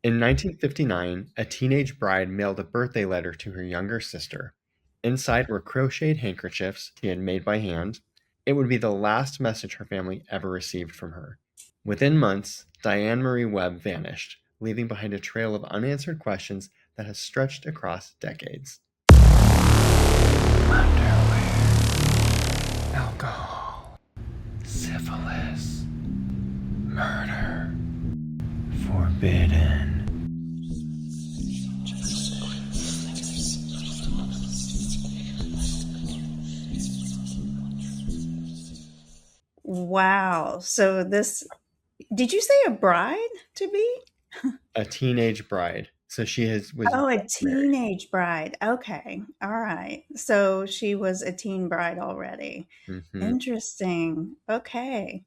In 1959, a teenage bride mailed a birthday letter to her younger sister. Inside were crocheted handkerchiefs she had made by hand. It would be the last message her family ever received from her. Within months, Diane Marie Webb vanished, leaving behind a trail of unanswered questions that has stretched across decades. Underwear, alcohol, syphilis, murder, forbidden. Wow. So did you say a bride to be? A teenage bride. So she was Oh, a just married. teenage bride. Okay. All right. So she was a teen bride already. Mm-hmm. Interesting. Okay.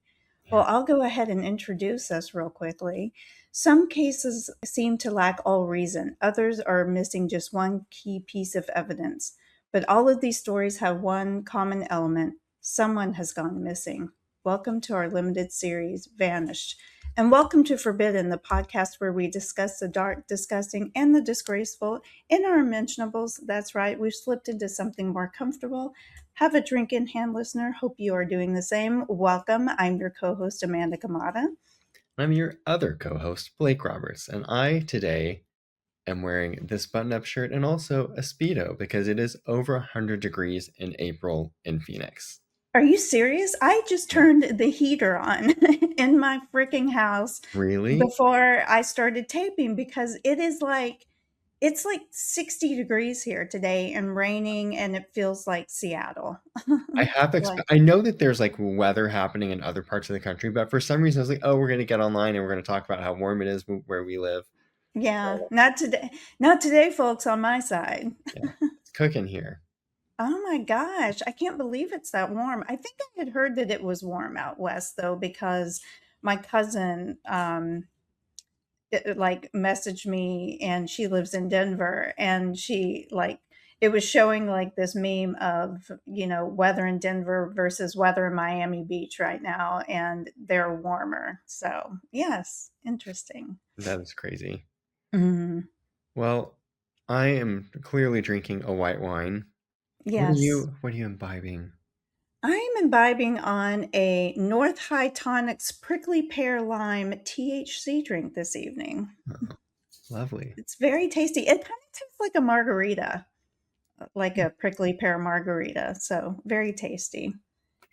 Well, Yeah. I'll go ahead and introduce us real quickly. Some cases seem to lack all reason, others are missing just one key piece of evidence. But all of these stories have one common element: someone has gone missing. Welcome to our limited series, Vanished. And welcome to Forbidden, the podcast where we discuss the dark, disgusting, and the disgraceful in our unmentionables. That's right, we've slipped into something more comfortable. Have a drink in hand, listener. Hope you are doing the same. Welcome. I'm your co host, Amanda Kamada. I'm your other co-host, Blake Roberts, and I today am wearing this button-up shirt and also a Speedo because it is over 100 degrees in April in Phoenix. Are you serious? I just Yeah. turned the heater on in my freaking house Really? before I started taping because it's like 60 degrees here today and raining, and it feels like Seattle. Like, I know that there's like weather happening in other parts of the country, but for some reason I was like, oh, we're going to get online and we're going to talk about how warm it is where we live. yeah, So, not today. Not today, folks, on my side. yeah, it's cooking here. Oh my gosh, I can't believe it's that warm. I think I had heard that it was warm out west though, because my cousin like messaged me, and she lives in Denver, and she like it was showing like this meme of, weather in Denver versus weather in Miami Beach right now, and they're warmer. So, yes, interesting. That is crazy. Mhm. Well, I am clearly drinking a white wine. Yes. What are you imbibing? I'm imbibing on a North High Tonic's prickly pear lime THC drink this evening. Oh, lovely. It's very tasty. It kind of tastes like a margarita, like a prickly pear margarita. So very tasty.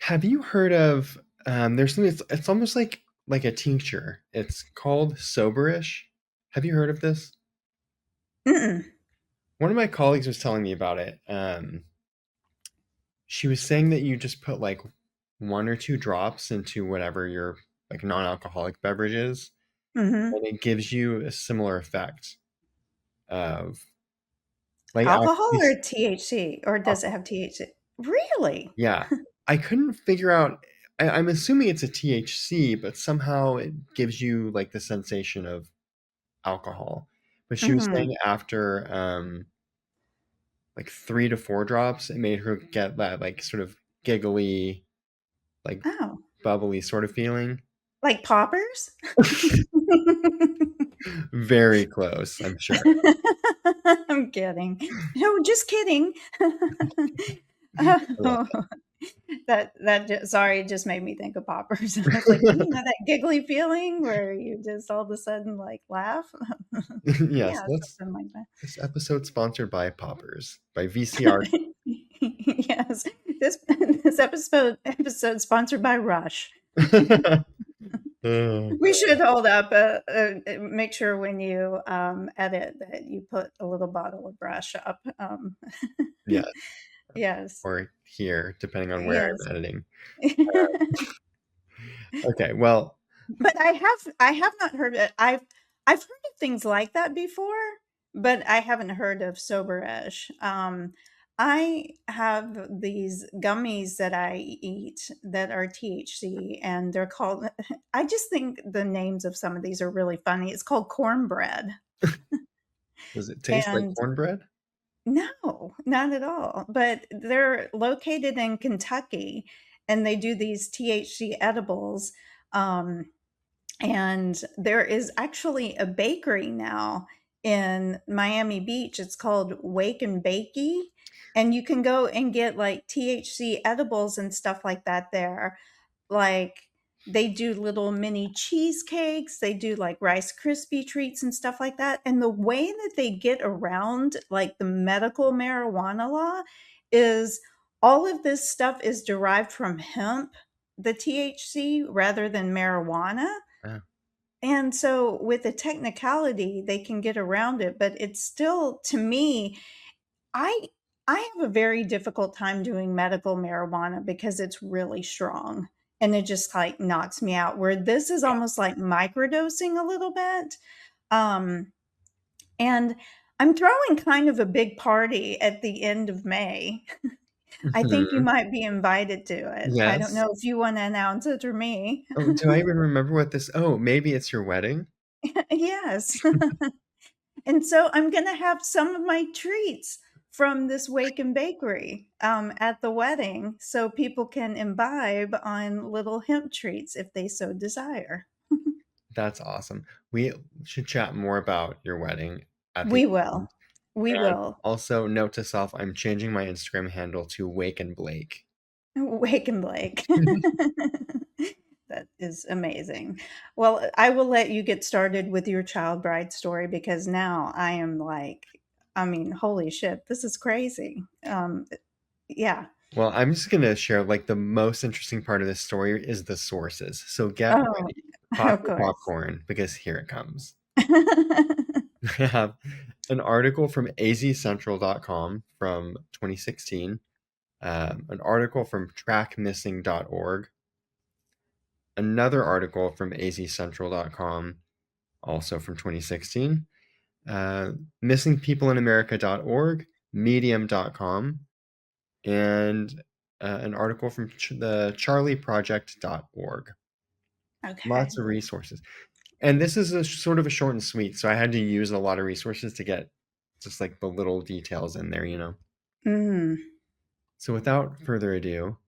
Have you heard of there's something it's almost like a tincture. It's called soberish. Have you heard of this? Mm-mm. One of my colleagues was telling me about it. She was saying that you just put like one or two drops into whatever your like non-alcoholic beverage is, Mm-hmm. and it gives you a similar effect of like Alcohol actually or THC, or does it have alcohol. THC? Really? Yeah. I couldn't figure out I'm assuming it's a THC, but somehow it gives you like the sensation of alcohol. But she was Mm-hmm. saying after like 3 to 4 drops, it made her get that like sort of giggly, like Oh, bubbly sort of feeling. like poppers? Very close, I'm sure. I'm kidding. No, just kidding. I love Oh, sorry, it just made me think of poppers. I was like, that giggly feeling where you just all of a sudden like laugh. that. Yes, Yeah, let's something like that. this episode sponsored by Poppers by VCR. Yes, this episode sponsored by Rush. Oh, We should hold up. Make sure when you edit that you put a little bottle of Rush up. yeah, Yes, or here, depending on where yes. I'm editing. Okay, well, But I have not heard it. I've heard of things like that before, but I haven't heard of Soberesh. I have these gummies that I eat that are THC, and they're called. I just think the names of some of these are really funny. It's called cornbread, does it taste like and cornbread? no, not at all. But they're located in Kentucky, and they do these THC edibles. Um, And there is actually a bakery now in Miami Beach. It's called Wake and Bakey. And you can go and get like THC edibles and stuff like that there. Like they do little mini cheesecakes, they do like Rice Krispie treats and stuff like that. And the way that they get around like the medical marijuana law is all of this stuff is derived from hemp, the THC, rather than marijuana. Uh, And so with the technicality, they can get around it, but it's still to me, I I have a very difficult time doing medical marijuana because it's really strong and it just like knocks me out. Where this is almost like microdosing a little bit. Um and I'm throwing kind of a big party at the end of May. I think you mhm. might be invited to it. I don't Yes. know if you want to announce it or me. Oh, do I even remember what this oh, maybe it's your wedding? Yes. And so I'm gonna have some of my treats from this Wake and Bakery, at the wedding, so people can imbibe on little hemp treats if they so desire. That's awesome. We should chat more about your wedding at the We will. end. We And will. also, note to self, I'm changing my Instagram handle to Wake and Blake. Wake and Blake. That is amazing. Well, I will let you get started with your child bride story because now I am like, I mean, holy shit, this is crazy. Yeah. Well, I'm just gonna share like the most interesting part of this story is the sources. So get Oh, ready. Pop of your course. popcorn because here it comes. I have an article from azcentral.com from 2016, an article from trackmissing.org, another article from azcentral.com, also from 2016, uh, missingpeopleinemerica.org, medium.com, and an article from the charlieproject.org. Okay. Lots of resources. And this is a sort of a short and sweet, so I had to use a lot of resources to get just like the little details in there. Mm, So without further ado,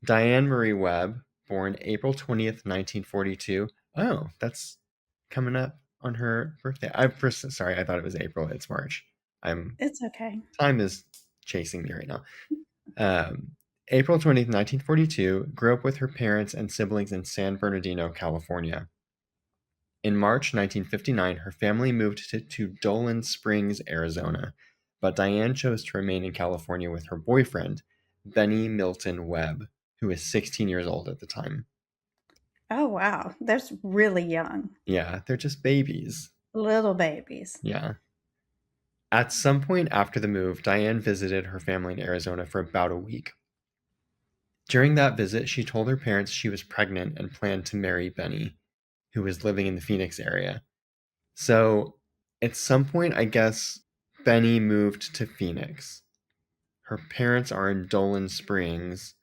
Diane Marie Webb, born April 20th, 1942. Oh, that's coming up on her birthday. Sorry, I thought it was April. It's March. I'm it's okay. Time is chasing me right now. Um, April 20th, 1942, grew up with her parents and siblings in San Bernardino, California. In March 1959, her family moved to Dolan Springs, Arizona, but Diane chose to remain in California with her boyfriend, Bennie Milton Webb, who was 16 years old at the time. Oh, wow. That's really young. Yeah, they're just babies. Little babies. Yeah. At some point after the move, Diane visited her family in Arizona for about a week. During that visit, she told her parents she was pregnant and planned to marry Benny, who was living in the Phoenix area. So, at some point, I guess Benny moved to Phoenix. Her parents are in Dolan Springs.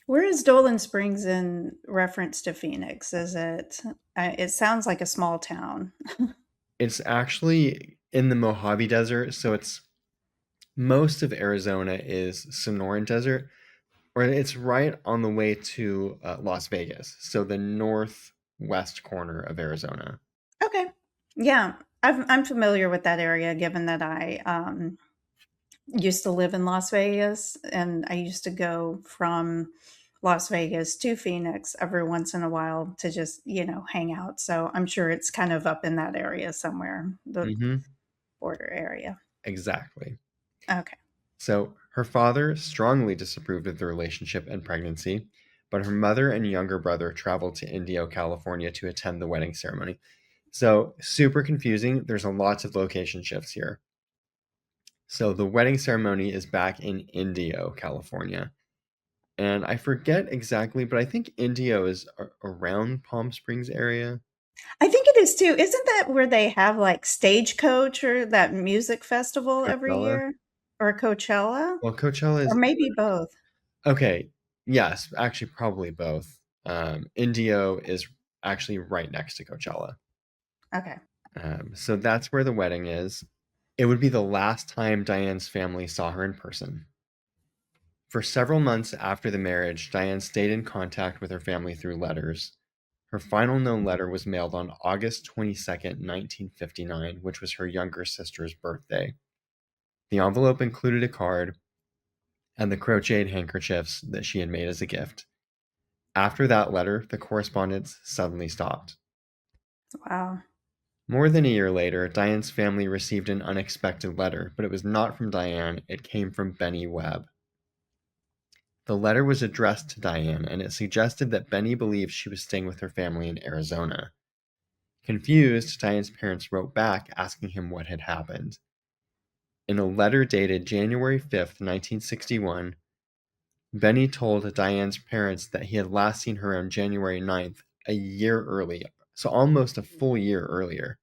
Where is Dolan Springs in reference to Phoenix? Is it? It sounds like a small town. It's actually in the Mojave Desert, so it's most of Arizona is Sonoran Desert, or it's right on the way to Las Vegas, so the northwest corner of Arizona. Okay. Yeah, I'm familiar with that area given that I used to live in Las Vegas and I used to go from Las Vegas to Phoenix every once in a while to just, hang out. So I'm sure it's kind of up in that area somewhere, the Hmm. border area. Exactly. Okay. So her father strongly disapproved of the relationship and pregnancy, but her mother and younger brother traveled to Indio, California to attend the wedding ceremony. So super confusing. There's a lots of location shifts here. So the wedding ceremony is back in Indio, California. And I forget exactly, but I think Indio is around Palm Springs area. I think it is too. Isn't that where they have like Stagecoach or that music festival every Coachella. year? Or Coachella? Well, Coachella Or is maybe both. okay. Yes, actually, probably both. Indio is actually right next to Coachella. Okay. So that's where the wedding is. It would be the last time Diane's family saw her in person. For several months after the marriage, Diane stayed in contact with her family through letters. Her final known letter was mailed on August 22nd, 1959, which was her younger sister's birthday. The envelope included a card and the crocheted handkerchiefs that she had made as a gift. After that letter, the correspondence suddenly stopped. Wow. More than a year later, Diane's family received an unexpected letter, but it was not from Diane, it came from Bennie Webb. The letter was addressed to Diane, and it suggested that Bennie believed she was staying with her family in Arizona. Confused, Diane's parents wrote back asking him what had happened. In a letter dated January 5th, 1961, Bennie told Diane's parents that he had last seen her on January 9th, a year early, so almost a full year earlier.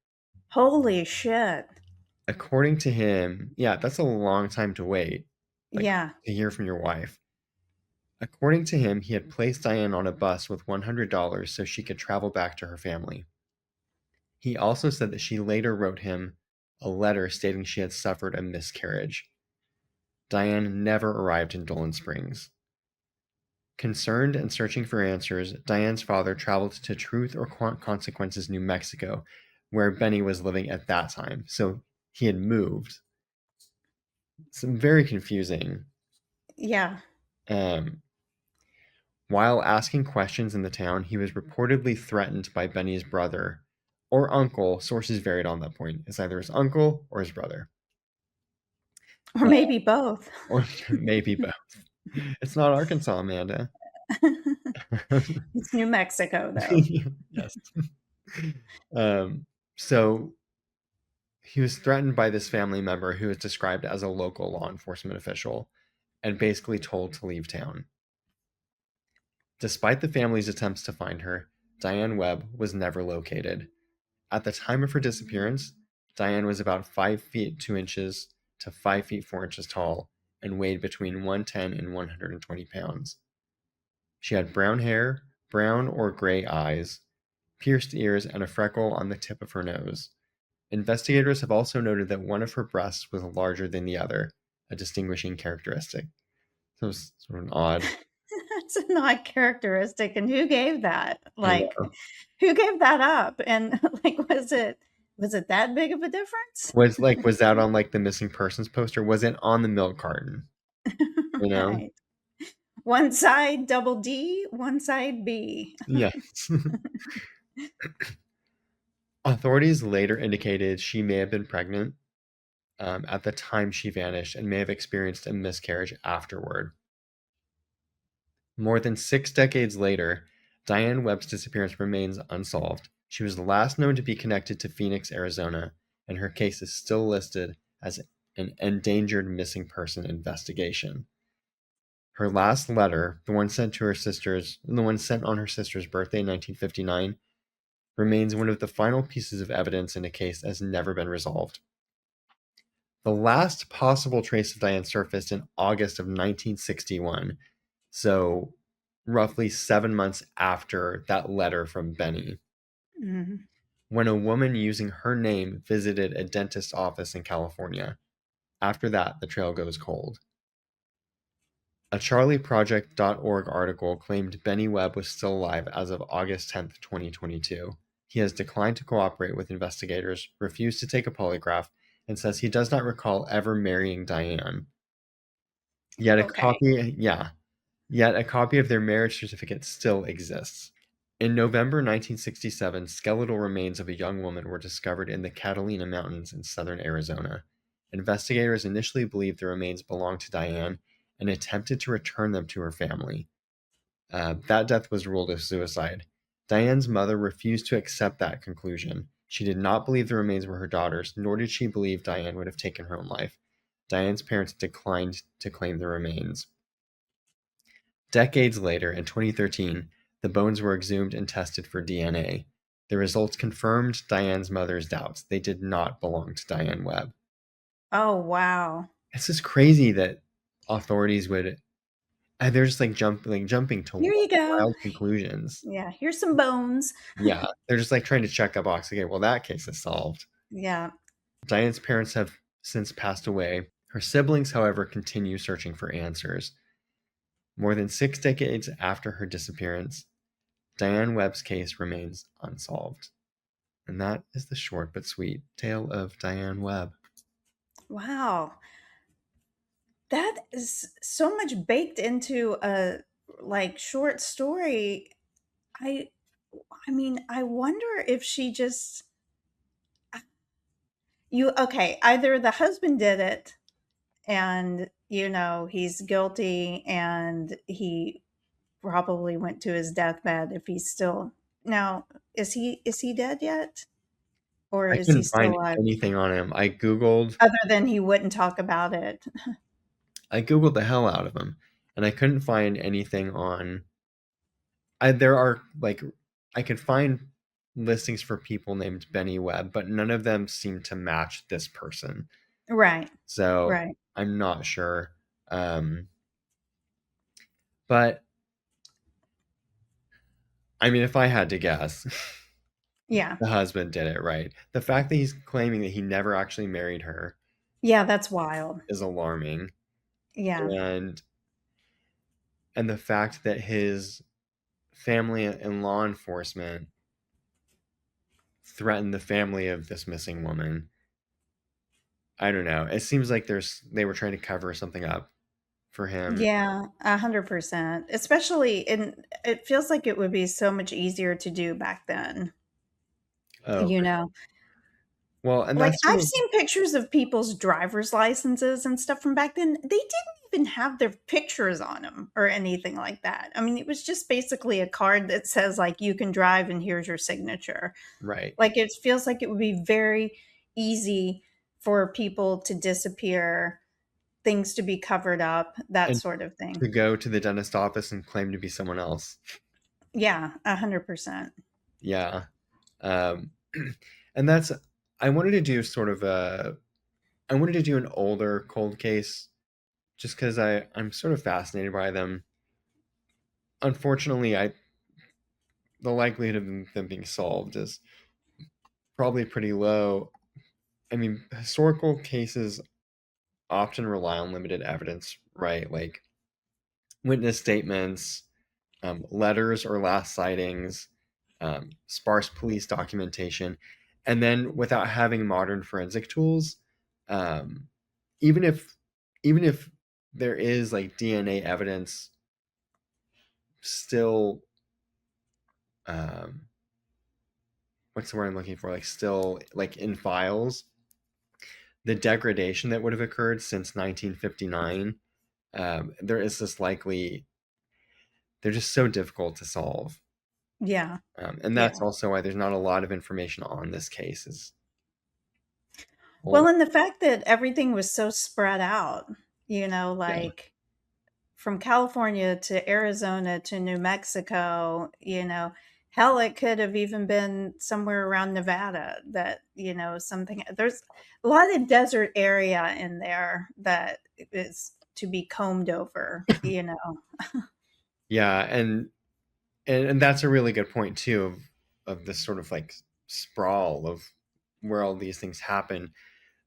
Holy shit. According to him, yeah, that's a long time to wait, like Yeah. to hear from your wife. According to him, he had placed Diane on a bus with $100 so she could travel back to her family. He also said that she later wrote him a letter stating she had suffered a miscarriage. Diane never arrived in Dolan Springs. Concerned and searching for answers, Diane's father traveled to Truth or Consequences, New Mexico, where Bennie was living at that time. So he had moved. It's very confusing. Yeah. While asking questions in the town, he was reportedly threatened by Bennie's brother or uncle. Sources varied on that point. It's either his uncle or his brother. Or maybe both. Or maybe both. It's not Arkansas, Amanda. It's New Mexico, though. Yes. So he was threatened by this family member who was described as a local law enforcement official and basically told to leave town. Despite the family's attempts to find her, Diane Webb was never located. At the time of her disappearance, Diane was about 5 feet 2 inches to 5 feet 4 inches tall and weighed between 110 and 120 pounds. She had brown hair, brown or gray eyes, pierced ears, and a freckle on the tip of her nose. Investigators have also noted that one of her breasts was larger than the other, a distinguishing characteristic. So it was sort of an odd. That's an odd characteristic. And who gave that? I Like, know. who gave that up? And like, was it that big of a difference? Was that on like the missing persons poster? Was it on the milk carton? You know? Right. One side double D, one side B. Yes. Authorities later indicated she may have been pregnant at the time she vanished and may have experienced a miscarriage afterward. More than 6 decades later, Diane Webb's disappearance remains unsolved. She was last known to be connected to Phoenix, Arizona, and her case is still listed as an endangered missing person investigation. Her last letter, the one sent on her sister's birthday in 1959, remains one of the final pieces of evidence in a case that has never been resolved. The last possible trace of Diane surfaced in August of 1961, so roughly 7 months after that letter from Bennie, when a woman using her name visited a dentist's office in California. After that, the trail goes cold. A CharlieProject.org article claimed Bennie Webb was still alive as of August 10th, 2022. He has declined to cooperate with investigators, refused to take a polygraph, and says he does not recall ever marrying Diane. Yet a Okay. copy of their marriage certificate still exists. In November 1967, skeletal remains of a young woman were discovered in the Catalina Mountains in southern Arizona. Investigators initially believed the remains belonged to Diane and attempted to return them to her family. That death was ruled a suicide. Diane's mother refused to accept that conclusion. She did not believe the remains were her daughter's, nor did she believe Diane would have taken her own life. Diane's parents declined to claim the remains. Decades later, in 2013, the bones were exhumed and tested for DNA. The results confirmed Diane's mother's doubts. They did not belong to Diane Webb. Oh, wow. It's just crazy that authorities would, and they're just like jumping to Here you go. wild conclusions. Yeah, here's some bones. Yeah, they're just like trying to check a box. Okay, well, that case is solved. Yeah. Diane's parents have since passed away. Her siblings, however, continue searching for answers. More than 6 decades after her disappearance, Diane Webb's case remains unsolved. And that is the short but sweet tale of Diane Webb. Wow. That is so much baked into a like short story. I I mean, I wonder if she just you okay, either the husband did it and he's guilty and he probably went to his deathbed if he's still now is he dead yet? Or I is he couldn't still find alive? anything on him. Other than he wouldn't talk about it. I googled the hell out of him, and I couldn't find anything on. There are like I could find listings for people named Bennie Webb, but none of them seem to match this person. Right. So Right. I'm not sure. Um, but I mean, if I had to guess, Yeah. the husband did it, right? The fact that he's claiming that he never actually married her Yeah, that's wild. is alarming, Yeah. and the fact that his family and law enforcement threatened the family of this missing woman. I don't know. It seems like they were trying to cover something up for him. Yeah, 100%. Especially it feels like it would be so much easier to do back then, Oh, you know? well, and Like, that's I've sort of seen pictures of people's driver's licenses and stuff from back then. They didn't even have their pictures on them or anything like that. I mean, it was just basically a card that says, like, "You can drive and here's your signature." right. Like, it feels like it would be very easy for people to disappear, things to be covered up, that And sort of thing. to go to the dentist office and claim to be someone else. Yeah, 100%. Yeah. Um, and that's I wanted to do sort of a I wanted to do an older cold case just because I'm sort of fascinated by them. Unfortunately, I the likelihood of them being solved is probably pretty low. I mean, historical cases often rely on limited evidence, right? Like witness statements, letters or last sightings, sparse police documentation, and then without having modern forensic tools, um, even if even if there is like DNA evidence still, um, what's the word I'm looking for? Like still like in files, the degradation that would have occurred since 1959, there is this likely they're just so difficult to solve. Yeah, And that's yeah. also why there's not a lot of information on this case. Is Well, well, and the fact that everything was so spread out, yeah, like from California to Arizona to New Mexico, hell, it could have even been somewhere around Nevada that, something, there's a lot of desert area in there that is to be combed over. yeah, and that's a really good point too of this sort of like sprawl of where all these things happen.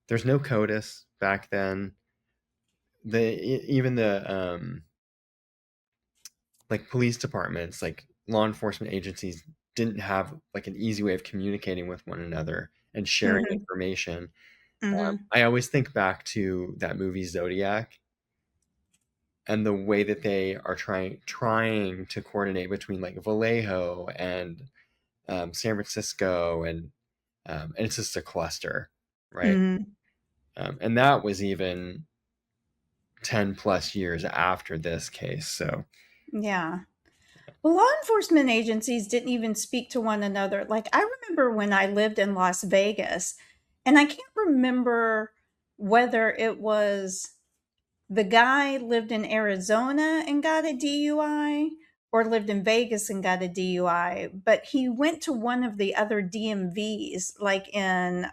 There's no CODIS back then. Even the like police departments, like law enforcement agencies, didn't have like an easy way of communicating with one another and sharing Mhm, information. mhm, I always think back to that movie Zodiac and the way that they are trying to coordinate between like Vallejo and San Francisco, and it's just a cluster, right? mhm. And that was even 10 plus years after this case. So Yeah. Well, law enforcement agencies didn't even speak to one another. Like, I remember when I lived in Las Vegas, and I can't remember whether it was the guy lived in Arizona and got a DUI or lived in Vegas and got a DUI, but he went to one of the other DMVs, like in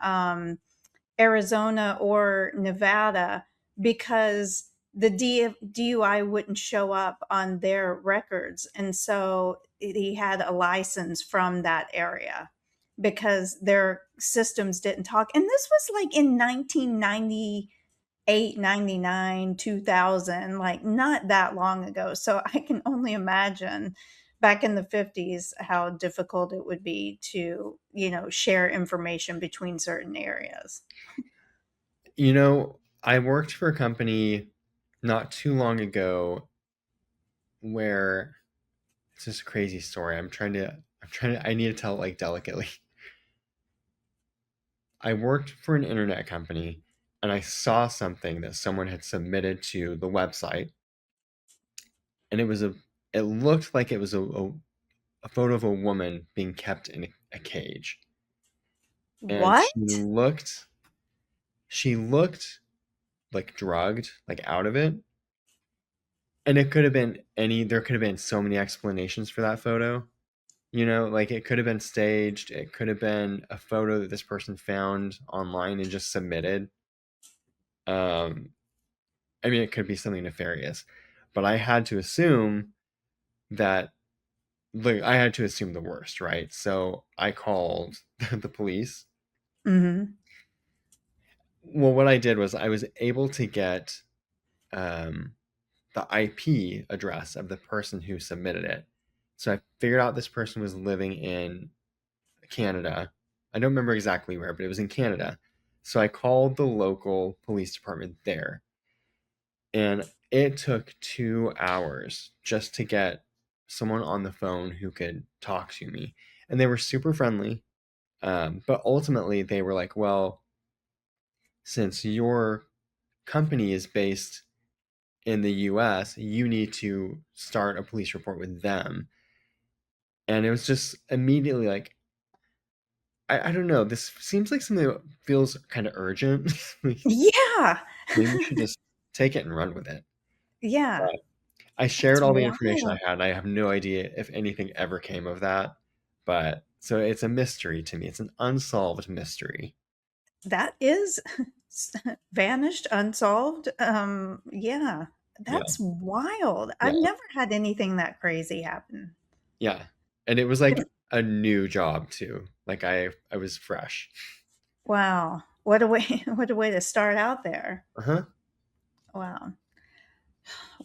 Arizona or Nevada, because the DUI wouldn't show up on their records. And so he had a license from that area because their systems didn't talk. And this was like in 1998, 99, 2000, like not that long ago. So I can only imagine back in the 50s how difficult it would be to, share information between certain areas. I worked for a company not too long ago where it's just a crazy story. I need to tell it like delicately. I worked for an internet company and I saw something that someone had submitted to the website, and it looked like it was a photo of a woman being kept in a cage. And What? she looked like drugged, like out of it. And it could have been there could have been so many explanations for that photo. Like it could have been staged, it could have been a photo that this person found online and just submitted. Um, I mean, it could be something nefarious, but I had to assume that, like, I had to assume the worst, right? So I called the police. Mhm. Well, what I did was I was able to get um, the IP address of the person who submitted it. So I figured out this person was living in Canada. I don't remember exactly where, but it was in Canada. So I called the local police department there, and it took 2 hours just to get someone on the phone who could talk to me. And they were super friendly. But ultimately, they were like, well, since your company is based in the US, you need to start a police report with them. And it was just immediately like, I don't know, this seems like something that feels kind of urgent. Yeah. Maybe we should just take it and run with it. Yeah. But I That's shared all the information I wild. had. I have no idea if anything ever came of that. But so it's a mystery to me. It's an unsolved mystery. That is vanished, unsolved. Yeah, Yeah. that's wild. Yeah. I've never had anything that crazy happen. Yeah. And it was like a new job too. Like I was fresh. Wow. What a way what a way to start out there. Uh-huh. Wow.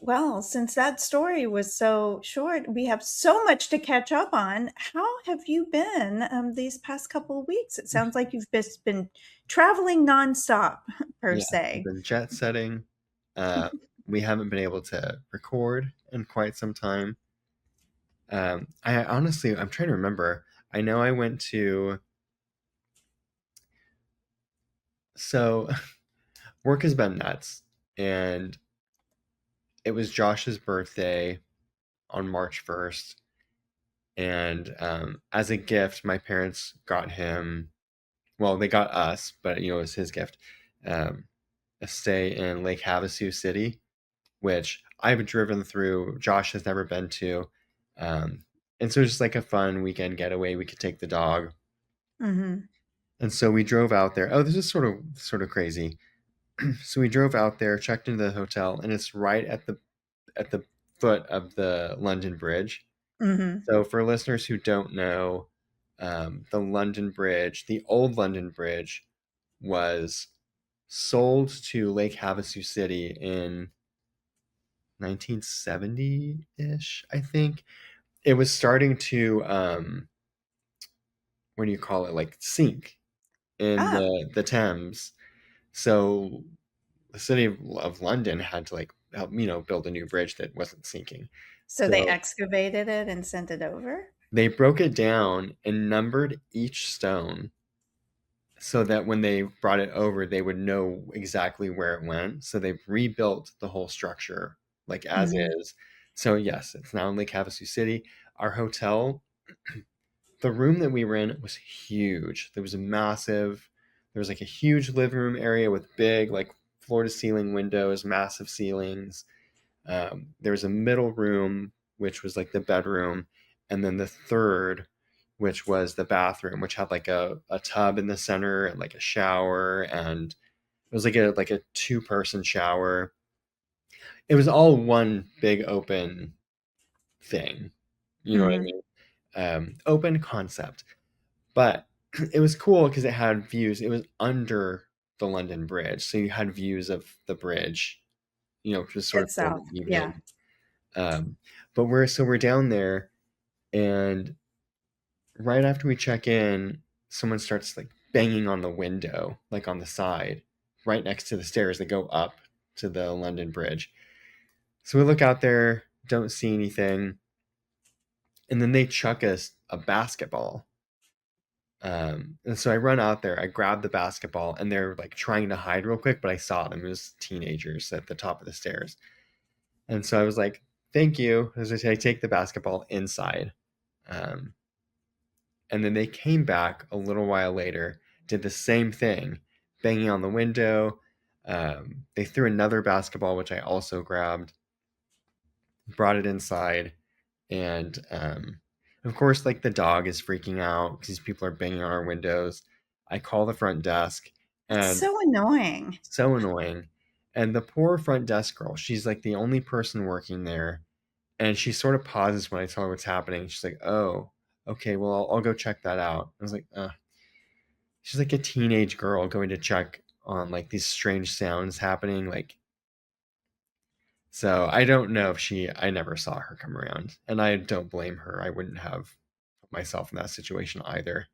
Well, since that story was so short, we have so much to catch up on. How have you been these past couple of weeks? It sounds like you've just been traveling nonstop, per Yeah. I've se. been jet setting. Uh we haven't been able to record in quite some time. I honestly, I'm trying to remember. I know I went to, so work has been nuts. And it was Josh's birthday on March 1st. And as a gift, my parents got him, well, they got us, but it was his gift, um, a stay in Lake Havasu City, which I've driven through. Josh has never been to. Um, and so it's just like a fun weekend getaway. We could take the dog. Mhm. And so we drove out there. Oh, this is sort of crazy. So we drove out there, checked into the hotel, and it's right at the foot of the London Bridge. Mhm. So for listeners who don't know, the London Bridge, the old London Bridge, was sold to Lake Havasu City in 1970-ish, I think. It was starting to, what do you call it, like sink in Ah, the Thames. So the city of London had to like help, build a new bridge that wasn't sinking. so they So excavated it and sent it over? they broke it down and numbered each stone so that when they brought it over, they would know exactly where it went. So they've rebuilt the whole structure like as Mhm. is. So yes, it's now in Lake Havasu City. Our hotel, the room that we were in was huge. There was a massive, there was like a huge living room area with big like floor to ceiling windows, massive ceilings. There was a middle room, which was like the bedroom, and then the third, which was the bathroom, which had like a tub in the center and like a shower, and it was like a two-person shower. It was all one big open thing. You know what I Mhm. mean? Open concept, but it was cool because it had views. It was under the London Bridge, so you had views of the bridge. Which was sort of cool in Itself, the yeah. evening. Um, but we're down there, And right after we check in, someone starts like banging on the window, like on the side, right next to the stairs that go up to the London Bridge. So we look out there, don't see anything, and then they chuck us a basketball. And so I run out there, I grab the basketball, and they're like trying to hide real quick, but I saw them. It was teenagers at the top of the stairs. And so I was like, thank you. As I say, I take the basketball inside. Um, and then they came back a little while later, did the same thing, banging on the window. They threw another basketball, which I also grabbed, brought it inside, and of course, like the dog is freaking out because people are banging on our windows. I call the front desk, That's and so annoying. so annoying. And the poor front desk girl, she's like the only person working there, and she sort of pauses when I tell her what's happening. She's like, "Oh, okay, well, I'll go check that out." I was like, she's like a teenage girl going to check on like these strange sounds happening, like so I don't know if I never saw her come around, and I don't blame her. I wouldn't have put myself in that situation either.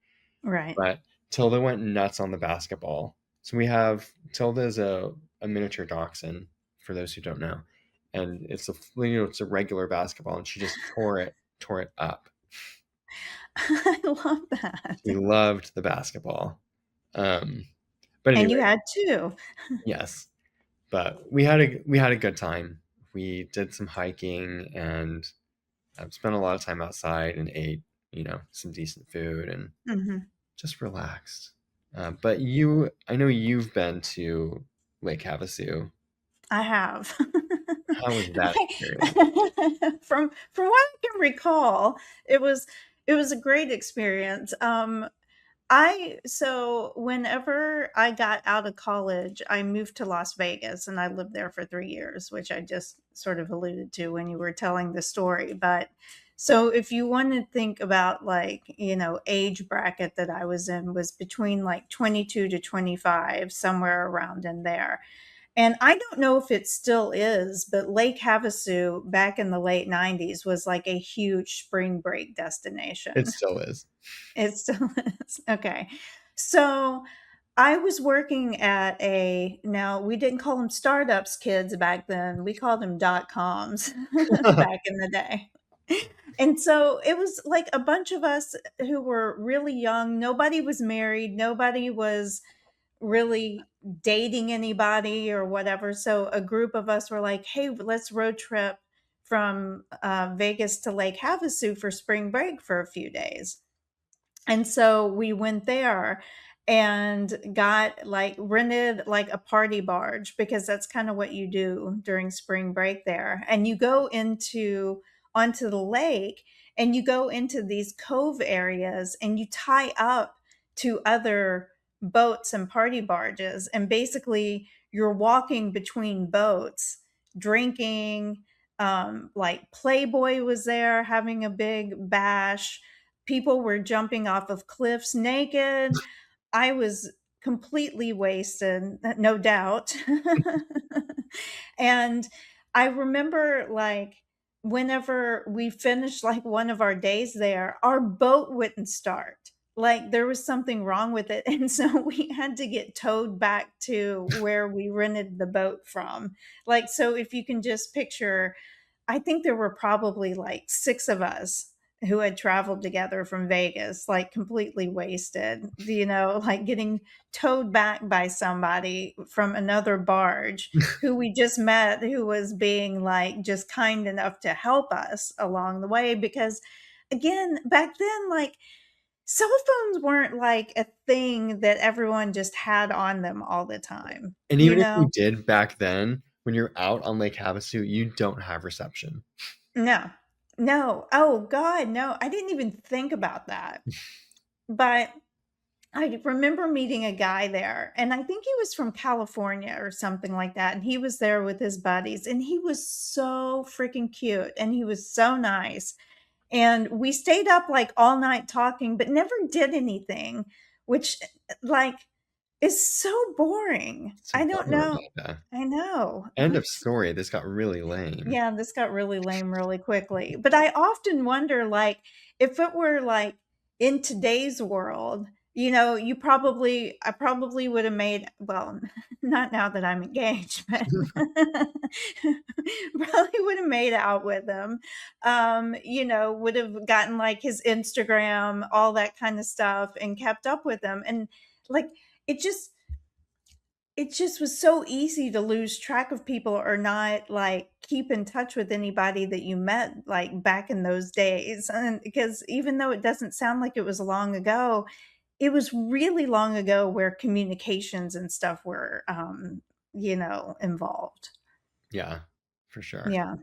Right. But Tilda went nuts on the basketball. So we have Tilda is a miniature dachshund, for those who don't know, and it's a regular basketball, and she just tore it up. I love She that. loved the basketball. Um, but And you anyway, had 2. yes, but we had a good time. We did some hiking and spent a lot of time outside and ate, some decent food and Mhm. just relaxed. But I know you've been to Lake Havasu. I have. How was that experience? From what I can recall, it was it was a great experience. I so whenever I got out of college, I moved to Las Vegas and I lived there for 3 years, which I just sort of alluded to when you were telling the story. But so if you want to think about like, age bracket that I was in was between like 22 to 25, somewhere around in there. And I don't know if it still is, but Lake Havasu back in the late 90s was like a huge spring break It destination. still is. It still is. Okay. So I was working at now we didn't call them startups kids back then. We called them dot coms back in the day. And so it was like a bunch of us who were really young. Nobody was married. Nobody was really dating anybody or whatever. So a group of us were like, hey, let's road trip from Vegas to Lake Havasu for spring break for a few days. And so we went there and got like rented like a party barge because that's kind of what you do during spring break there. And you go onto the lake and you go into these cove areas and you tie up to other boats and party barges and basically you're walking between boats drinking. Like Playboy was there having a big bash. People were jumping off of cliffs naked. I was completely wasted, no doubt. And I remember like whenever we finished like one of our days there, our boat wouldn't start. Like there was something wrong with it. And so we had to get towed back to where we rented the boat from. Like, so if you can just picture, I think there were probably like 6 of us who had traveled together from Vegas, like completely wasted, like getting towed back by somebody from another barge who we just met, who was being like just kind enough to help us along the way. Because again, back then, like cell phones weren't like a thing that everyone just had on them all the time, And you even if you know? did back then, when you're out on Lake Havasu, you don't have reception. No, no. Oh, God, no. I didn't even think about that. But I remember meeting a guy there, and I think he was from California or something like that. And he was there with his buddies, and he was so freaking cute and he was so nice. And we stayed up like all night talking, but never did anything, which like is so boring. It's a I don't bummer know. about that. I know. End of story. This got really lame. Yeah, this got really lame really quickly. But I often wonder, like, if it were like in today's world, you know, I probably would have made, well, not now that I'm engaged, but probably would have made out with him. You know, would have gotten like his Instagram, all that kind of stuff, and kept up with him. And like, it just, it just was so easy to lose track of people or not like keep in touch with anybody that you met like back in those days. And because even though it doesn't sound like it was long ago, it was really long ago where communications and stuff were, you know, involved. Yeah, for sure. Yeah.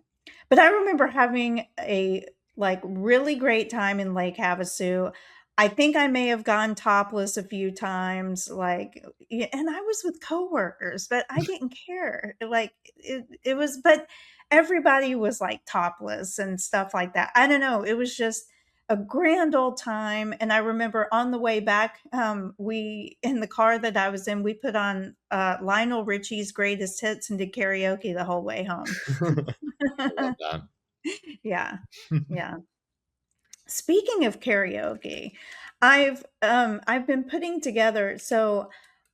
But I remember having a, like, really great time in Lake Havasu. I think I may have gone topless a few times, like, and I was with coworkers, but I didn't care. Like, it was, but everybody was like topless and stuff like that. I don't know. It was just a grand old time. And I remember on the way back, we, in the car that I was in, we put on Lionel Richie's Greatest Hits and did karaoke the whole way home. I love that. Yeah. Yeah. Speaking of karaoke, I've been putting together,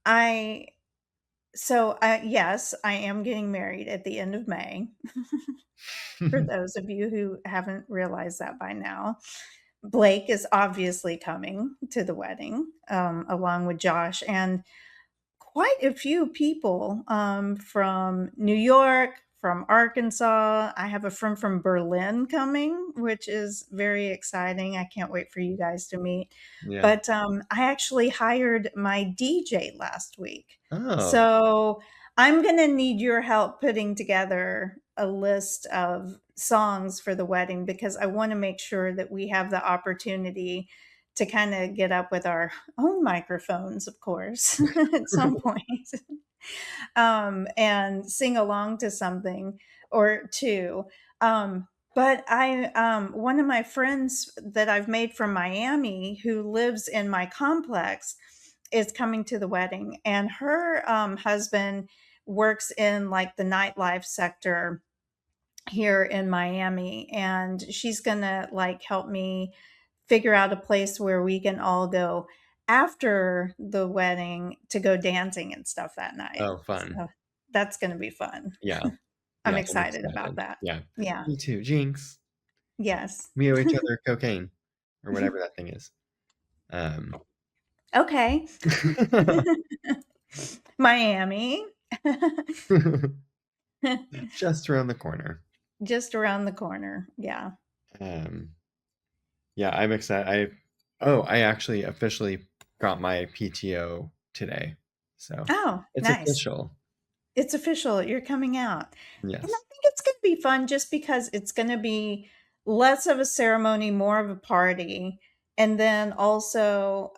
I yes, I am getting married at the end of May. For those of you who haven't realized that by now. Blake is obviously coming to the wedding, along with Josh, and quite a few people, from New York, from Arkansas. I have a friend from Berlin coming, which is very exciting. I can't wait for you guys to meet. Yeah. But I actually hired my DJ last week. Oh, So I'm going to need your help putting together a list of songs for the wedding because I want to make sure that we have the opportunity to kind of get up with our own microphones, of course, at some point, and sing along to something or two. But one of my friends that I've made from Miami who lives in my complex is coming to the wedding, and her husband works in like the nightlife sector here in Miami, and she's gonna like help me figure out a place where we can all go after the wedding to go dancing and stuff that night. oh, fun. So that's going to be fun. Yeah. I'm Yeah, I'm excited about excited. that. Yeah. Yeah. Me too. Jinx. Yes. We owe each other cocaine or whatever that thing is. Um, Okay. Miami. just around the corner. Just around the corner. Yeah. Um, yeah, I'm excited. I actually officially got my PTO today. So Oh, it's nice. official. It's official. You're coming out. And I Yes. think it's going to be fun just because it's going to be less of a ceremony, more of a party. And then also,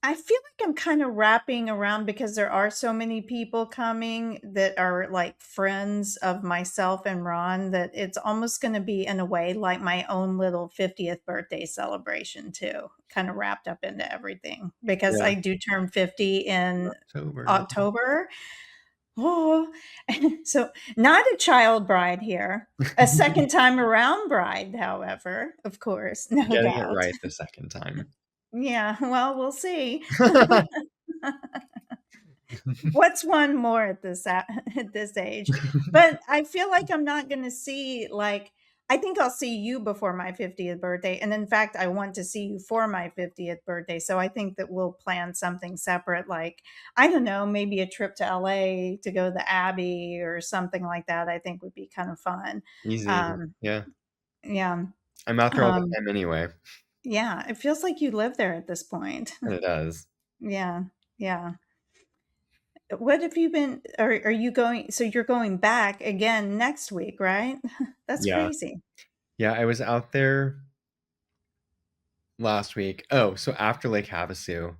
I feel like I'm kind of wrapping around because there are so many people coming that are like friends of myself and Ron that it's almost going to be, in a way, like my own little 50th birthday celebration, too, kind of wrapped up into everything because Yeah. I do turn 50 in October. October. Oh, so not a child bride here. A second time around bride, however, of course, no Getting it doubt. right the second time. Yeah, well, we'll see. What's one more at at this age? But I feel like I'm not going to see like I think I'll see you before my 50th birthday, and in fact, I want to see you for my 50th birthday. So I think that we'll plan something separate, like I don't know, maybe a trip to LA to go to the Abbey or something like that. I think would be kind of fun. Easy. Um, Yeah. yeah, I'm out there all the um, time anyway. yeah. It feels like you live there at this point. And it does. Yeah, yeah. What have you been are you going, so you're going back again next week, right? That's Yeah. crazy. Yeah, I was out there last week. Oh, so after Lake Havasu.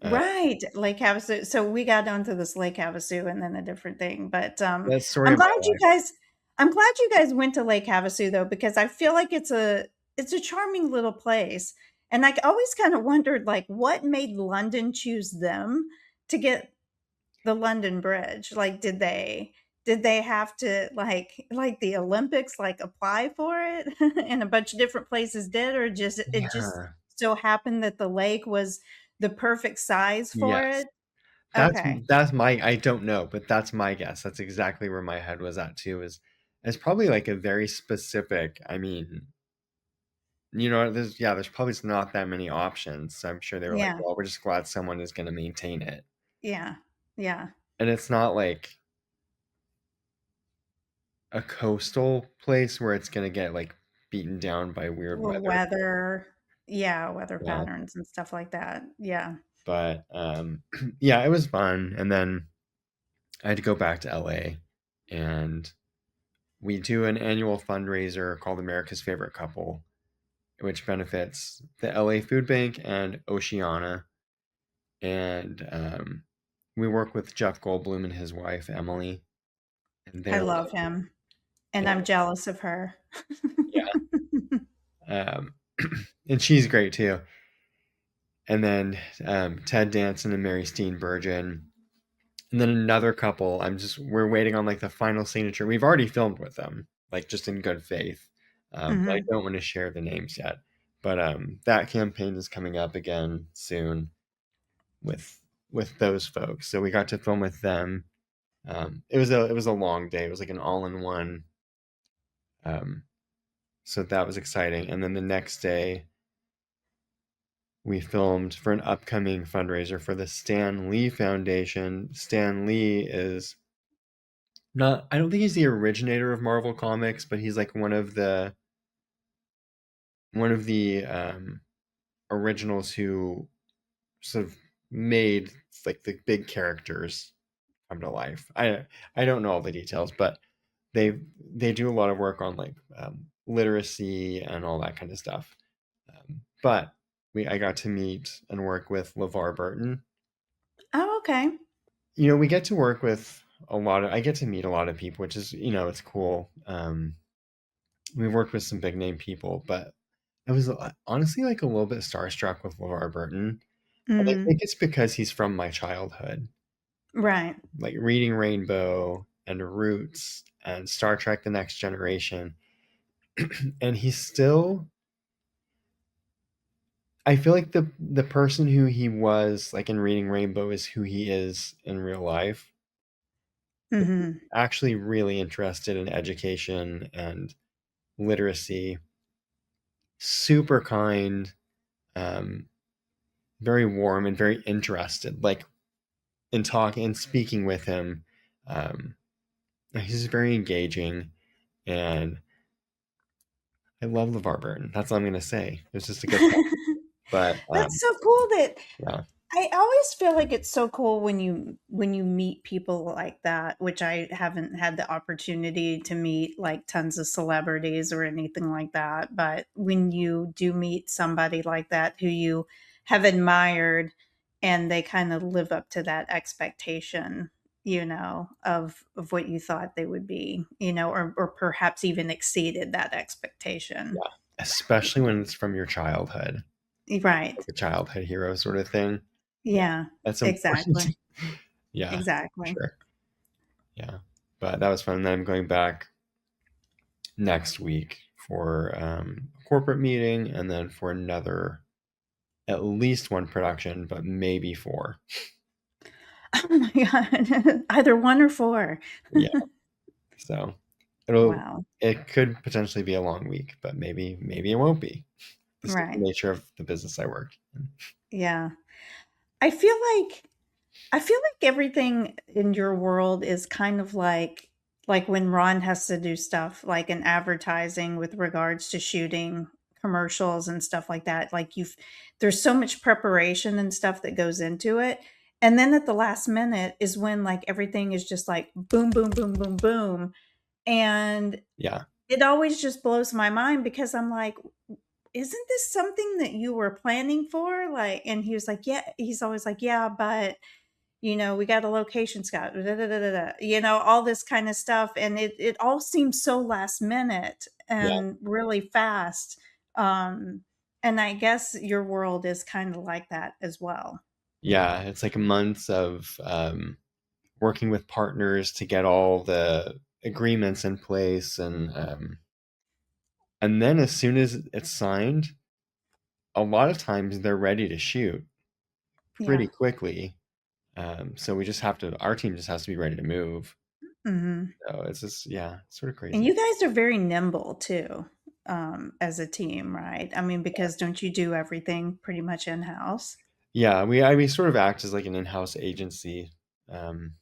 Uh, Right, Lake Havasu. So we got onto this Lake Havasu and then a different thing, but, that's the story I'm of my glad you life. guys I'm glad you guys went to Lake Havasu though, because I feel like it's a charming little place, and I always kinda wondered, like, what made London choose them to get the London Bridge? Like, did they have to like the Olympics like apply for it and a bunch of different places did, or just it just Yeah. so happened that the lake was the perfect size for Yes. it? That's Okay. that's my I don't know, but that's my guess. That's exactly where my head was at too, is it's probably like a very specific, I mean, there's probably not that many options. So I'm sure they were like, Yeah. well, we're just glad someone is gonna maintain it. Yeah. Yeah. And it's not like a coastal place where it's gonna get like beaten down by weird Well, weather. weather, yeah, weather Yeah. patterns and stuff like that. Yeah. But yeah, it was fun. And then I had to go back to LA, and we do an annual fundraiser called America's Favorite Couple, which benefits the LA Food Bank and Oceana. And we work with Jeff Goldblum and his wife, Emily. And I they're love him, and yeah, I'm jealous of her. yeah. And she's great too. And then Ted Danson and Mary Steenburgen. And then another couple, we're waiting on like the final signature. We've already filmed with them, like just in good faith. But I Mhm. don't want to share the names yet. But that campaign is coming up again soon with those folks. So we got to film with them. It was a long day. It was like an all-in-one. Um, so that was exciting. And then the next day we filmed for an upcoming fundraiser for the Stan Lee Foundation. Stan Lee is not, I don't think he's the originator of Marvel Comics, but he's like one of the originals who sort of made like the big characters come to life. I don't know all the details, but they do a lot of work on like literacy and all that kind of stuff. But I got to meet and work with LeVar Burton. Oh, okay. We get to work with I get to meet a lot of people, which is, it's cool. We've worked with some big name people, but I was honestly like a little bit starstruck with LeVar Burton. And I Mhm. think it's because he's from my childhood, Right. like reading Rainbow and Roots and Star Trek: The Next Generation. And he's still, I feel like the person who he was like in Reading Rainbow is who he is in real life. Mhm. Actually really interested in education and literacy, super kind, um, very warm and very interested, like in talking and speaking with him. Um, he's very engaging, and I love LeVar Burton. That's all I'm gonna say. It was just a good time. But That's so cool that yeah, I always feel like it's so cool when you meet people like that, which I haven't had the opportunity to meet like tons of celebrities or anything like that. But when you do meet somebody like that who you have admired and they kind of live up to that expectation, of what you thought they would be, or perhaps even exceeded that expectation. yeah, especially when it's from your childhood, Right. like a childhood hero sort of thing. Yeah, Yeah, that's important. exactly. Yeah, for Exactly. sure. Yeah, but that was fun. And then I'm going back next week for a corporate meeting, and then for another, at least one production, but maybe four. Oh my god. Either 1 or 4. Yeah, so it'll Wow. it could potentially be a long week, but maybe it won't be. This is the Right. nature of the business I work in. Yeah. I feel like I feel like everything in your world is kind of like when Ron has to do stuff like in advertising with regards to shooting commercials and stuff like that. Like there's so much preparation and stuff that goes into it. And then at the last minute is when like everything is just like boom, boom, boom, boom, boom. And Yeah, it always just blows my mind because I'm like, isn't this something that you were planning for? Like, and he was like, yeah, he's always like, yeah, but we got a location scout, da, da, da, da, da, all this kind of stuff. And it all seems so last minute yeah, and really fast. Um, and I guess your world is kind of like that as well. yeah. It's like months of working with partners to get all the agreements in place, and then as soon as it's signed, a lot of times they're ready to shoot Yeah. pretty quickly. So we just have to, our team just has to be ready to move. Mhm. So it's just, yeah, it's sort of And crazy. you guys are very nimble too, as a team, right? I mean, because don't you do everything pretty much in-house? Yeah, we sort of act as like an in-house agency. Um,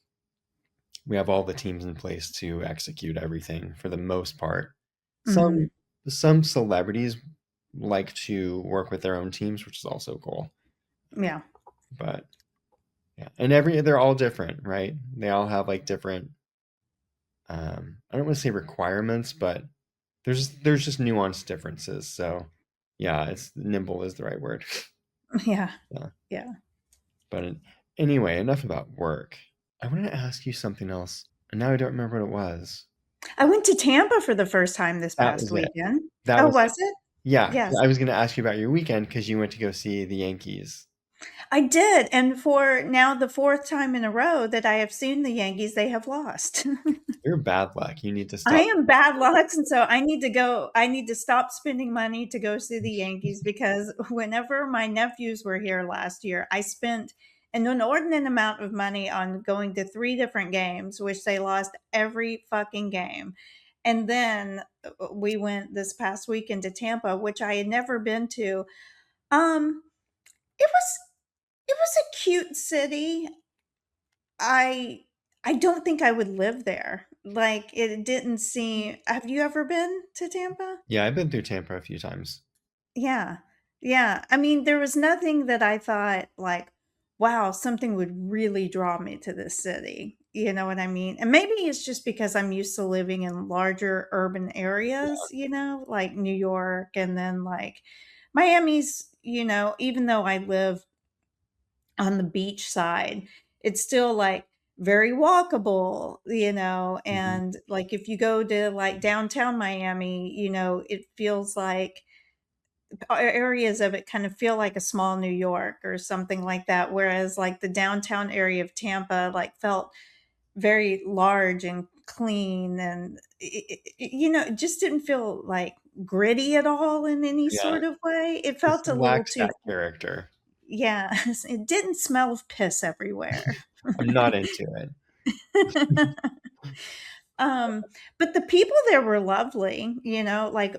we have all the teams in place to execute everything for the most part. Mhm. Some celebrities like to work with their own teams, which is also cool. Yeah. But yeah, and they're all different, right? They all have like different. I don't want to say requirements, but there's just nuanced differences. So yeah, it's nimble is the right word. Yeah. Yeah, Yeah. but anyway, enough about work. I wanted to ask you something else, and now I don't remember what it was. I went to Tampa for the first time this That past was it. weekend. That Oh, was was it? Yeah. Yes. I was going to ask you about your weekend because you went to go see the Yankees. I did, and for now the 4th time in a row that I have seen the Yankees, they have lost. You're bad luck. You need to I stop. am bad luck, and so I need to stop spending money to go see the Yankees because whenever my nephews were here last year, I spent an inordinate amount of money on going to 3 different games, which they lost every fucking game. And then we went this past weekend to Tampa, which I had never been to. Um, it was it was a cute city. I I don't think I would live there. Like, it didn't seem have you ever been to Tampa? Yeah, I've been through Tampa a few times. Yeah. Yeah. I mean, there was nothing that I thought like, wow, something would really draw me to this city. You know what I mean? And maybe it's just because I'm used to living in larger urban areas, like New York and then like Miami's, even though I live on the beach side, it's still like very walkable, Mhm. and like if you go to like downtown Miami, it feels like areas of it kind of feel like a small New York or something like that. Whereas like the downtown area of Tampa like felt very large and clean and it just didn't feel like gritty at all in any Yeah, sort of way. It it felt a little lacks too that character. yeah, it didn't smell of piss everywhere. I'm not into it. Um, but the people there were lovely, like,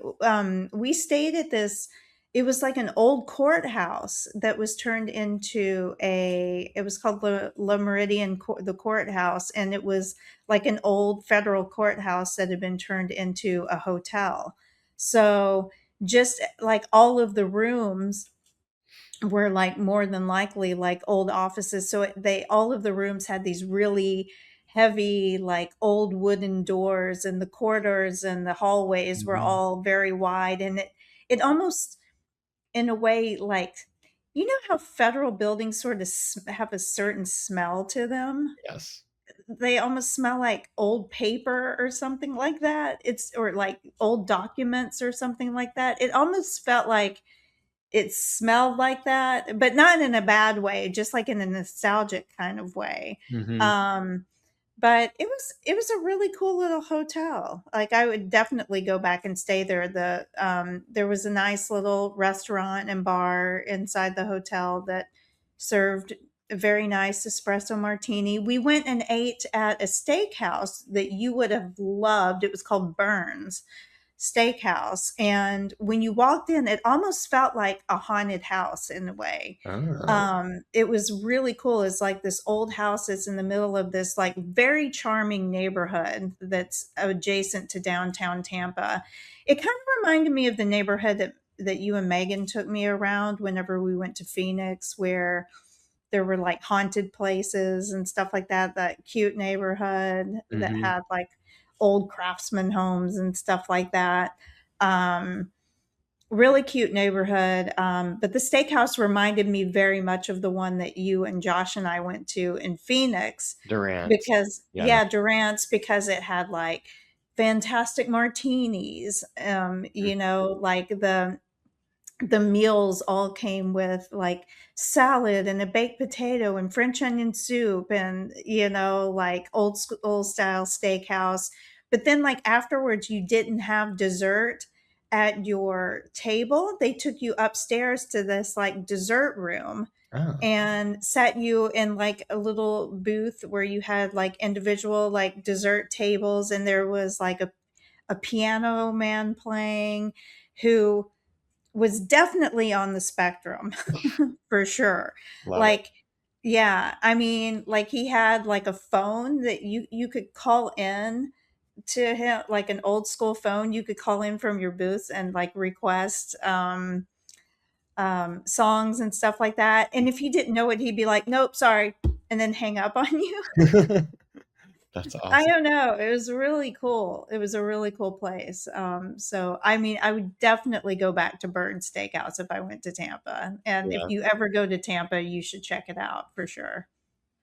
we stayed at this it was like an old courthouse that was turned into it was called La Meridian the courthouse, and it was like an old federal courthouse that had been turned into a hotel. So, just like all of the rooms were like more than likely like old offices. So they all of the rooms had these really heavy like old wooden doors, and the corridors and the hallways were Mhm. all very wide, and it almost in a way like how federal buildings sort of have a certain smell to them. Yes. They almost smell like old paper or something like that. It's or like old documents or something like that. It almost felt like it smelled like that, but not in a bad way, just like in a nostalgic kind of way. Hmm. Um, but it was a really cool little hotel. Like I would definitely go back and stay there. There was a nice little restaurant and bar inside the hotel that served a very nice espresso martini. We went and ate at a steakhouse that you would have loved. It was called Burns Steakhouse. And when you walked in, it almost felt like a haunted house in a way. Oh. It was really cool. It's like this old house that's in the middle of this like very charming neighborhood that's adjacent to downtown Tampa. It kind of reminded me of the neighborhood that you and Megan took me around whenever we went to Phoenix, where there were like haunted places and stuff like that. That cute neighborhood that Hmm. had like old craftsman homes and stuff like that. Um, Really cute neighborhood. But the steakhouse reminded me very much of the one that you and Josh and I went to in Phoenix Durant. because, Yeah. yeah, Durant's, because it had like fantastic martinis. Like the meals all came with like salad and a baked potato and French onion soup and, like old style steakhouse. But then, like, afterwards, you didn't have dessert at your table. They took you upstairs to this like dessert room Oh, and sat you in like a little booth where you had like individual like dessert tables, and there was like a piano man playing who was definitely on the spectrum for sure. love it. Like, yeah, I mean, like he had like a phone that you could call in to him, like an old school phone. You could call in from your booth and like request songs and stuff like that. And if he didn't know it, he'd be like, "Nope, sorry," and then hang up on you. That's I awesome. don't know. It was really cool. It was a really cool place. So I mean, I would definitely go back to Bird Steakhouse if I went to Tampa. And if Yeah, you ever go to Tampa, you should check it out for sure.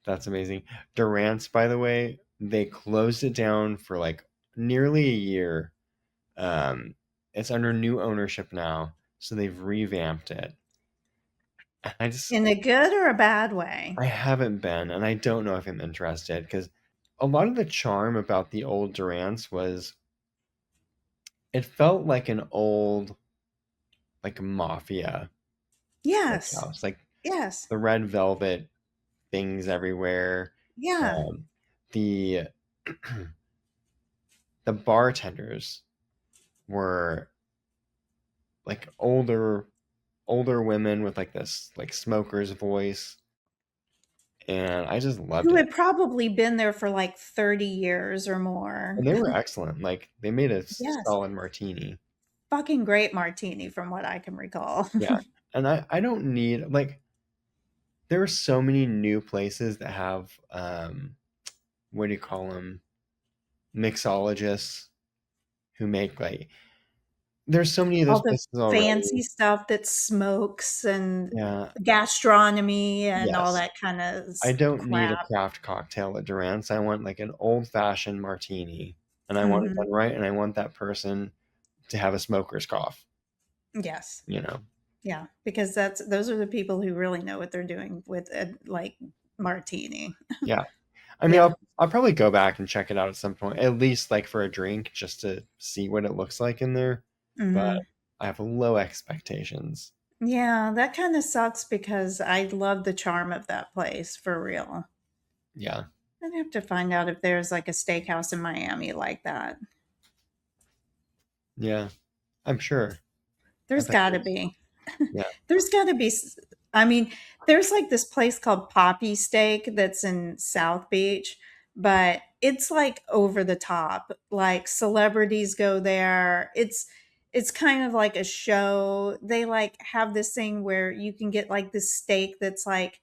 that's amazing. Durant's, by the way, they closed it down for like nearly a year. It's under new ownership now, so they've revamped it. And In a good or a bad way? I haven't been, and I don't know if I'm interested because a lot of the charm about the old Durant's was it felt like an old like mafia Yes. steakhouse, like Yes. the red velvet things everywhere. Yeah. Um, the the bartenders were like older women with like this like smoker's voice, and I just loved Who it. had probably been there for like 30 years or more. And they were excellent. Like they made a Yes. solid martini. Fucking great martini from what I can recall. Yeah. And I don't need like there are so many new places that have what do you call them? Mixologists who make like there's so many of All those the places already. fancy stuff that smokes and Yeah. gastronomy and all Yes. that kinda I don't need a crap. craft cocktail at Durant's. I want like an old-fashioned martini, and I want it Mhm. done right, and I want that person to have a smoker's cough, Yes. you know? Yeah, because those are the people who really know what they're doing with a, like, martini. Yeah. I mean, Yeah. I'll probably go back and check it out at some point, at least like for a drink, just to see what it looks like in there. But Mhm. I have low expectations. Yeah, that kinda sucks because I love the charm of that place, for real. Yeah. I'd have to find out if there's, like, a steakhouse in Miami like that. Yeah. I'm sure. I There's bet gotta there's be. yeah. There's gotta be I mean, there's, like, this place called Poppy Steak that's in South Beach, but it's, like, over the top, like, celebrities go there. It's kind of like a show. They, like, have this thing where you can get, like, this steak that's, like,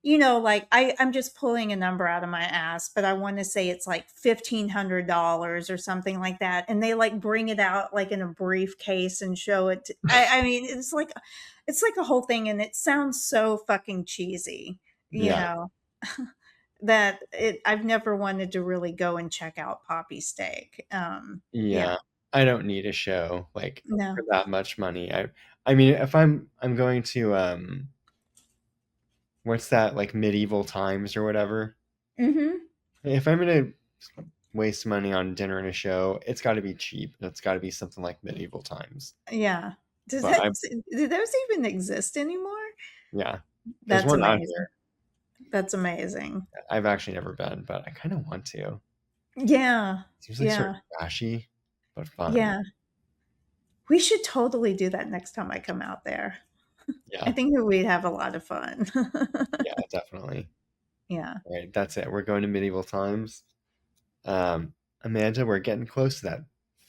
like, I'm just pulling a number out of my ass, but I wanna say it's, like, $1,500 or something like that, and they, like, bring it out, like, in a briefcase and show it to I mean, it's like a whole thing, and it sounds so fucking cheesy, you Yeah. know, that I've never wanted to really go and check out Poppy Steak. Yeah, Yeah. I don't need a show like for no. that much money. I mean, if I'm going to what's that like medieval times or whatever. Mhm. If I'm gonna waste money on dinner and a show, it's got to be cheap. It's got to be something like medieval times. Yeah. Does But that I do those even exist anymore? yeah, there's That's one out amazing. here. That's amazing. I've actually never been, but I kind of want to. Yeah. Seems like sort Yeah. of trashy, but fun. Yeah. We should totally do that next time I come out there. I Yeah, think that we'd have a lot of fun. yeah, definitely. Yeah. All right, that's it. We're going to medieval times. Um, Amanda, we're getting close to that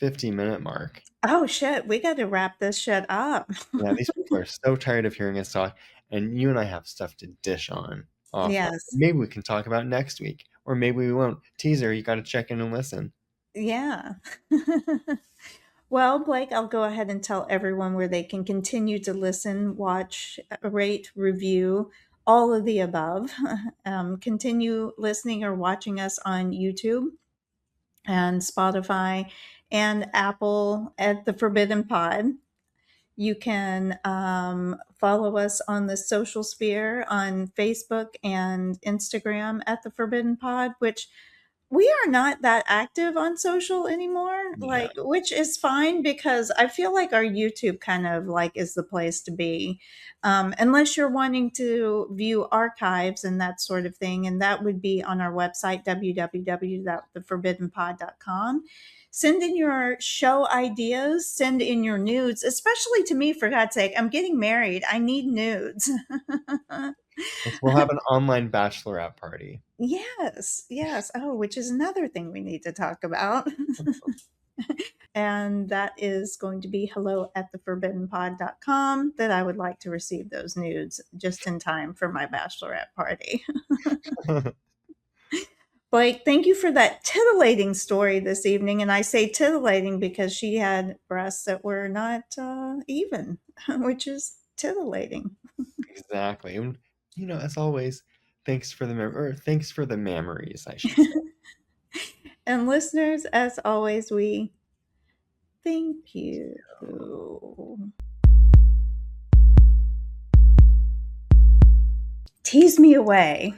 50-minute mark. Oh, shit, we gotta wrap this shit up. Yeah, these people are so tired of hearing us talk, and you and I have stuff to dish on offline. Yes. Maybe we can talk about next week, or maybe we won't. Teaser, you got to check in and listen. Yeah. Well, Blake, I'll go ahead and tell everyone where they can continue to listen, watch, rate, review, all of the above. Continue listening or watching us on YouTube and Spotify and Apple at The Forbidden Pod. You can follow us on the social sphere on Facebook and Instagram at The Forbidden Pod, which we are not that active on social anymore, Yeah. like, which is fine because I feel like our YouTube kind of like is the place to be, unless you're wanting to view archives and that sort of thing, and that would be on our website www.theforbiddenpod.com. Send in your show ideas, send in your nudes, especially to me, for God's sake. I'm getting married. I need nudes. Yes, we'll have an online bachelorette party. Yes, yes. Oh, which is another thing we need to talk about. And that is going to be hello at theforbiddenpod.com, that I would like to receive those nudes just in time for my bachelorette party. Blake, thank you for that titillating story this evening. And I say titillating because she had breasts that were not even, which is titillating. Exactly. And, as always, thanks for the memories, I should say. And listeners, as always, we thank you. Tease me away.